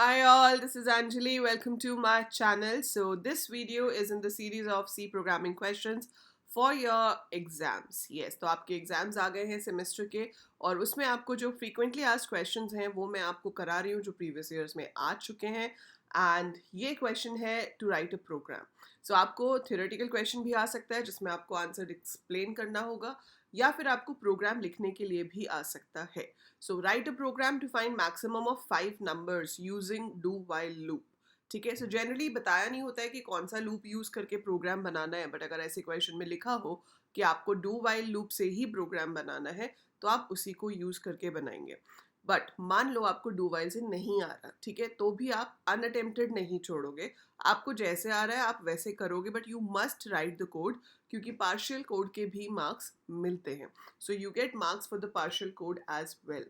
Hi all, this is Anjali. Welcome to my channel. So this video is in the series of C programming questions for your exams. Yes, तो आपके exams आ गए हैं semester के और उसमें आपको जो frequently asked questions हैं वो मैं आपको करा रही हूँ जो previous years में आ चुके हैं एंड ये क्वेश्चन है टू राइट अ प्रोग्राम. सो आपको थियोरेटिकल क्वेश्चन भी आ सकता है जिसमें आपको आंसर एक्सप्लेन करना होगा या फिर आपको प्रोग्राम लिखने के लिए भी आ सकता है. So write a program to find maximum of 5 numbers using do while loop. ठीक है, सो जनरली बताया नहीं होता है कि कौन सा लूप यूज करके प्रोग्राम बनाना है, बट अगर ऐसे क्वेश्चन में लिखा हो कि आपको डू वाइल लूप से ही प्रोग्राम बनाना है तो आप उसी को यूज करके बनाएंगे. बट मान लो आपको डू वाइल से नहीं आ रहा, ठीक है, तो भी आप अनअटेम्प्टेड नहीं छोड़ोगे. आपको जैसे आ रहा है आप वैसे करोगे, but you must write the code क्योंकि पार्शियल कोड के भी मार्क्स मिलते हैं. So you get marks for the partial code as well.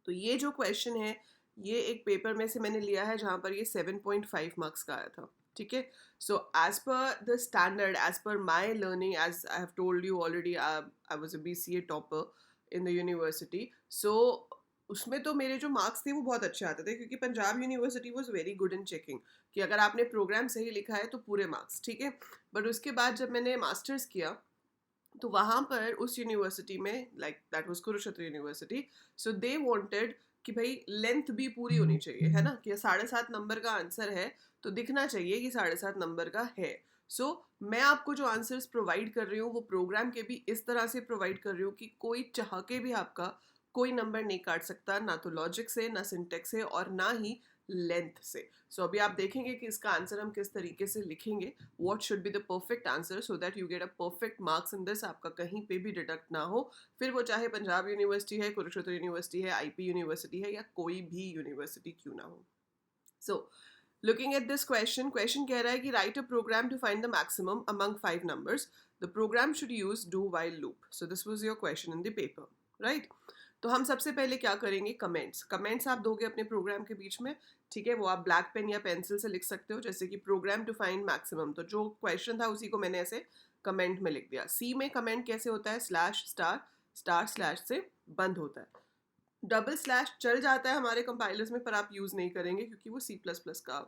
तो ये जो क्वेश्चन है ये एक पेपर में से मैंने लिया है जहाँ पर ये 7.5 मार्क्स का आया था. ठीक है, so as per the standard, as per my learning, as I have told you already, I was a BCA topper in the university. So उसमें तो मेरे जो मार्क्स थे वो बहुत अच्छे आते थे क्योंकि Punjab university was very good in checking कि अगर आपने प्रोग्राम सही लिखा है तो पूरे मार्क्स. ठीक है, बट उसके बाद जब मैंने मास्टर्स किया तो वहाँ पर उस यूनिवर्सिटी में, like that was Kurukshetra university, so they wanted कि भाई लेंथ भी पूरी होनी चाहिए, है ना, कि 7.5 नंबर का आंसर है तो दिखना चाहिए कि 7.5 नंबर का है. सो मैं आपको जो आंसर्स प्रोवाइड कर रही हूँ वो प्रोग्राम के भी इस तरह से प्रोवाइड कर रही हूँ कि कोई चाह के भी आपका कोई नंबर नहीं काट सकता, ना तो लॉजिक से, ना सिंटेक्स से, और ना ही लेंथ से. सो अभी आप देखेंगे कि इसका आंसर हम किस तरीके से लिखेंगे. What should be the perfect answer so that you get a perfect marks in this, आपका कहीं पे भी डिडक्ट ना हो, फिर वो चाहे पंजाब यूनिवर्सिटी है, कुरुक्षेत्र यूनिवर्सिटी है, IP यूनिवर्सिटी है, या कोई भी यूनिवर्सिटी क्यों ना हो. So looking at this question, question कह रहा है कि write a program to find the maximum among 5 numbers. The program should use do while loop. So this was your question in the paper, right. तो हम सबसे पहले क्या करेंगे, कमेंट्स. कमेंट्स आप दोगे अपने प्रोग्राम के बीच में. ठीक है, वो आप ब्लैक पेन या पेंसिल से लिख सकते हो, जैसे कि प्रोग्राम टू फाइंड मैक्सिमम, तो जो क्वेश्चन था उसी को मैंने ऐसे कमेंट में लिख दिया. सी में कमेंट कैसे होता है, स्लैश स्टार, स्टार स्लैश से बंद होता है. डबल स्लैश चल जाता है हमारे कंपाइलर्स में पर आप यूज नहीं करेंगे क्योंकि वो C++ का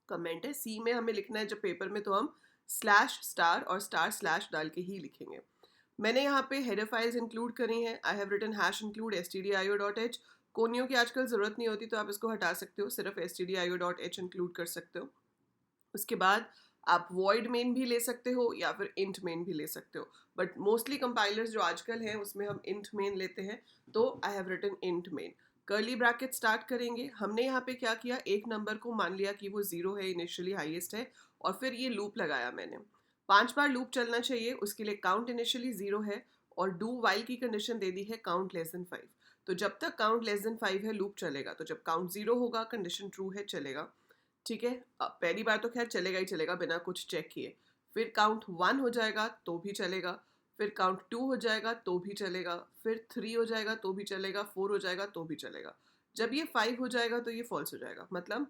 कमेंट है. सी में हमें लिखना है जब पेपर में तो हम स्लैश स्टार और स्टार स्लैश डाल के ही लिखेंगे. मैंने यहाँ पे हेडर फाइल्स इंक्लूड करी हैं. I have written hash include stdio.h. कोनियों की आजकल ज़रूरत नहीं होती तो आप इसको हटा सकते हो, सिर्फ stdio.h इंक्लूड कर सकते हो. उसके बाद आप वॉइड मेन भी ले सकते हो या फिर इंट मेन भी ले सकते हो, बट मोस्टली कंपाइलर्स जो आजकल हैं उसमें हम इंट मेन लेते हैं, तो I have written int main. Curly bracket start करेंगे. हमने यहाँ पे क्या किया, एक नंबर को मान लिया कि वो 0 है, इनिशियली हाईएस्ट है, और फिर ये लूप लगाया मैंने. 5 बार लूप चलना चाहिए, उसके लिए काउंट इनिशियली 0 है, और डू वाइल की कंडीशन दे दी है काउंट लेस देन 5. तो जब तक काउंट लेस देन 5 है लूप चलेगा, तो जब काउंट 0 होगा कंडीशन ट्रू है, चलेगा. ठीक है, पहली बार तो खैर चलेगा ही चलेगा बिना कुछ चेक किए. फिर काउंट 1 हो जाएगा तो भी चलेगा, फिर काउंट 2 हो जाएगा तो भी चलेगा, फिर 3 हो जाएगा तो भी चलेगा, 4 हो जाएगा तो भी चलेगा. जब ये 5 हो जाएगा तो ये फॉल्स हो जाएगा. मतलब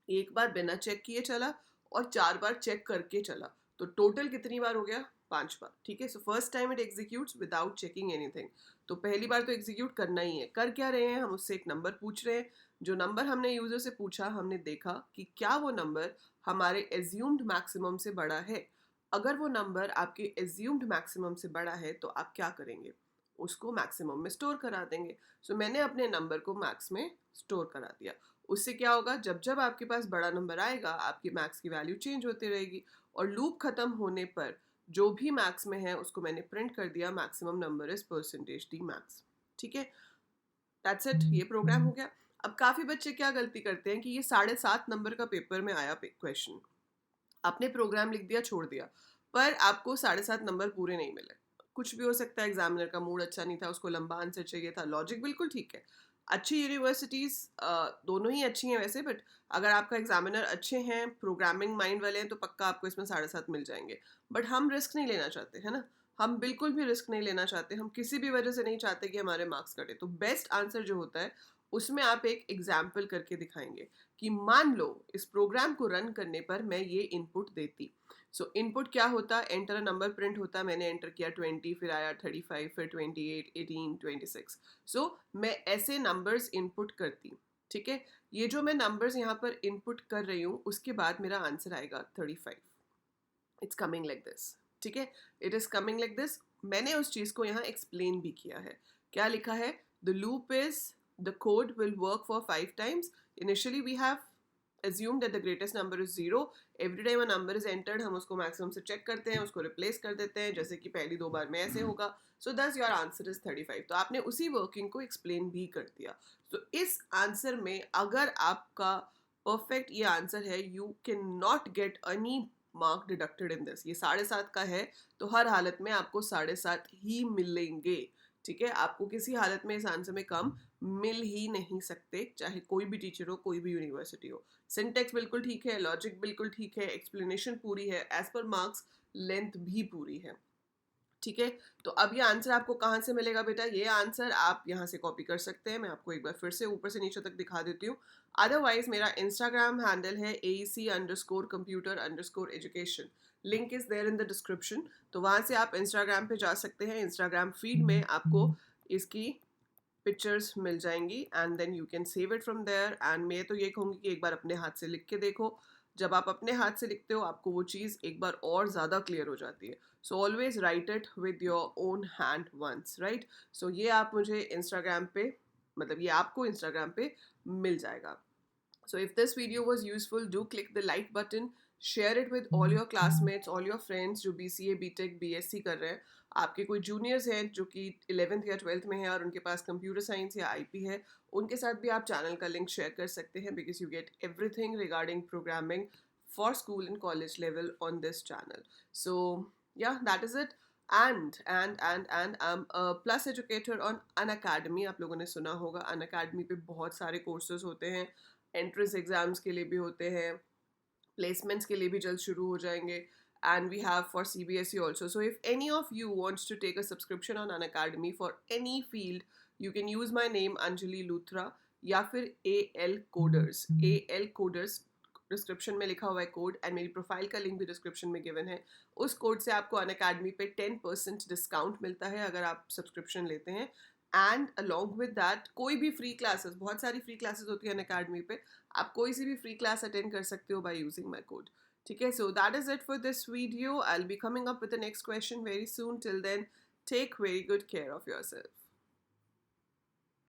एक बार बिना चेक किए चला और 4 बार चेक करके चला, तो टोटल कितनी बार हो गया, 5 बार. ठीक है, so first time it executes without checking anything. तो पहली बार तो एग्जीक्यूट करना ही है. कर क्या रहे हैं, हम उससे एक नंबर पूछ रहे हैं. जो नंबर हमने यूजर से पूछा, हमने देखा कि क्या वो नंबर हमारे एज्यूम्ड मैक्सिमम से बड़ा है. अगर वो नंबर आपके एज्यूम्ड मैक्सिमम से बड़ा है तो आप क्या करेंगे, उसको मैक्सिमम में स्टोर करा देंगे. सो मैंने अपने नंबर को मैक्स में स्टोर करा दिया. उससे क्या होगा, जब जब आपके पास बड़ा नंबर आएगा आपकी मैक्स की वैल्यू चेंज होती रहेगी, और लूप खत्म होने पर जो भी मैक्स में है उसको मैंने प्रिंट कर दिया, maximum number is percentage D max. ठीक है, दैट्स इट, ये प्रोग्राम हो गया. अब काफ़ी बच्चे क्या गलती करते हैं कि ये 7.5 नंबर का पेपर में आया क्वेश्चन, आपने प्रोग्राम लिख दिया, छोड़ दिया, पर आपको 7.5 नंबर पूरे नहीं मिले. कुछ भी हो सकता है, एग्जामिनर का मूड अच्छा नहीं था, उसको लंबा आंसर चाहिए था. लॉजिक बिल्कुल ठीक है, अच्छी यूनिवर्सिटीज़ दोनों ही अच्छी हैं वैसे, बट अगर आपका एग्जामिनर अच्छे हैं, प्रोग्रामिंग माइंड वाले हैं, तो पक्का आपको इसमें 7.5 मिल जाएंगे. बट हम रिस्क नहीं लेना चाहते, है ना, हम बिल्कुल भी रिस्क नहीं लेना चाहते. हम किसी भी वजह से नहीं चाहते कि हमारे मार्क्स कटे. तो बेस्ट आंसर जो होता है उसमें आप एक एग्जाम्पल करके दिखाएंगे कि मान लो इस प्रोग्राम को रन करने पर मैं ये इनपुट देती. सो इनपुट क्या होता, एंटर नंबर प्रिंट होता. मैंने एंटर किया 20, फिर आया 35, फिर 28, 18, 26. सो मैं ऐसे नंबर्स इनपुट करती. ठीक है, ये जो मैं नंबर्स यहाँ पर इनपुट कर रही हूँ उसके बाद मेरा आंसर आएगा 35. It's coming like this. ठीक है, it is coming like this. मैंने उस चीज को यहाँ एक्सप्लेन भी किया है. क्या लिखा है? The loop is the code will work for 5 times. Initially we have assumed that the greatest number is 0. Every time a number is entered हम उसको मैक्सिमम से चेक करते हैं, उसको रिप्लेस कर देते हैं, जैसे कि पहली 2 बार में ऐसे होगा. सो दस योर आंसर इज 35. तो आपने उसी वर्किंग को एक्सप्लेन भी कर दिया. तो इस आंसर में अगर आपका परफेक्ट ये आंसर है, you can not get any mark deducted in this. ये 7.5 का है तो हर हालत में आपको 7.5 ही मिलेंगे. ठीक है, आपको किसी हालत में इस आंसर में कम मिल ही नहीं सकते, चाहे कोई भी टीचर हो, कोई भी यूनिवर्सिटी हो. सिंटेक्स बिल्कुल ठीक है, लॉजिक बिल्कुल ठीक है, एक्सप्लेनेशन पूरी है, एज पर मार्क्स लेंथ भी पूरी है. ठीक है, तो अब ये आंसर आपको कहाँ से मिलेगा बेटा? ये आंसर आप यहाँ से कॉपी कर सकते हैं. मैं आपको एक बार फिर से ऊपर से नीचे तक दिखा देती हूँ. अदरवाइज मेरा इंस्टाग्राम हैंडल है AEC_computer_education. Link is there in the description. तो वहाँ से आप इंस्टाग्राम पे जा सकते हैं. इंस्टाग्राम फीड में आपको इसकी पिक्चर्स मिल जाएंगी and then you can save it from there. And मैं तो ये कहूँगी कि एक बार अपने हाथ से लिख के देखो. जब आप अपने हाथ से लिखते हो आपको वो चीज़ एक बार और ज़्यादा क्लियर हो जाती है. So always write it with your own hand once, right. So ये आप मुझे इंस्टाग्राम पे, मतलब ये आपको इंस्टाग्राम पे मिल जाएगा. So if this video was useful, do click the like button, share it with all your classmates, all your friends जो BCA, BTech, BSc कर रहे हैं. आपके कोई जूनियर्स हैं जो कि 11th या 12th में हैं और उनके पास कंप्यूटर साइंस या IP है, उनके साथ भी आप चैनल का लिंक शेयर कर सकते हैं, because you get everything regarding programming for school and college level on this channel. So yeah, that is it. And I'm a plus educator on Unacademy. आप लोगों ने सुना होगा, Unacademy पे बहुत सारे कोर्सेज होते हैं. एंट्रेंस एग्जाम्स के लिए भी होते हैं, प्लेसमेंट्स के लिए भी जल्द शुरू हो जाएंगे. And we have for CBSE also. So if any of you wants to take a subscription on Unacademy for any field, you can use my name Anjali Luthra या फिर AL Coders. AL Coders description में लिखा हुआ है code, and मेरी profile का link भी description में गिवन है. उस कोड से आपको Unacademy पे 10% डिस्काउंट मिलता है अगर आप सब्सक्रिप्शन लेते हैं. एंड अलॉन्ग विद दैट कोई भी फ्री क्लासेस, बहुत सारी फ्री क्लासेस होती है Unacademy पे, आप कोई सी भी फ्री क्लास अटेंड कर सकते हो बाय यूजिंग माय कोड. ठीक है, so that is it for this video. I will be coming up with the next question very soon. Till then, take very good care of yourself.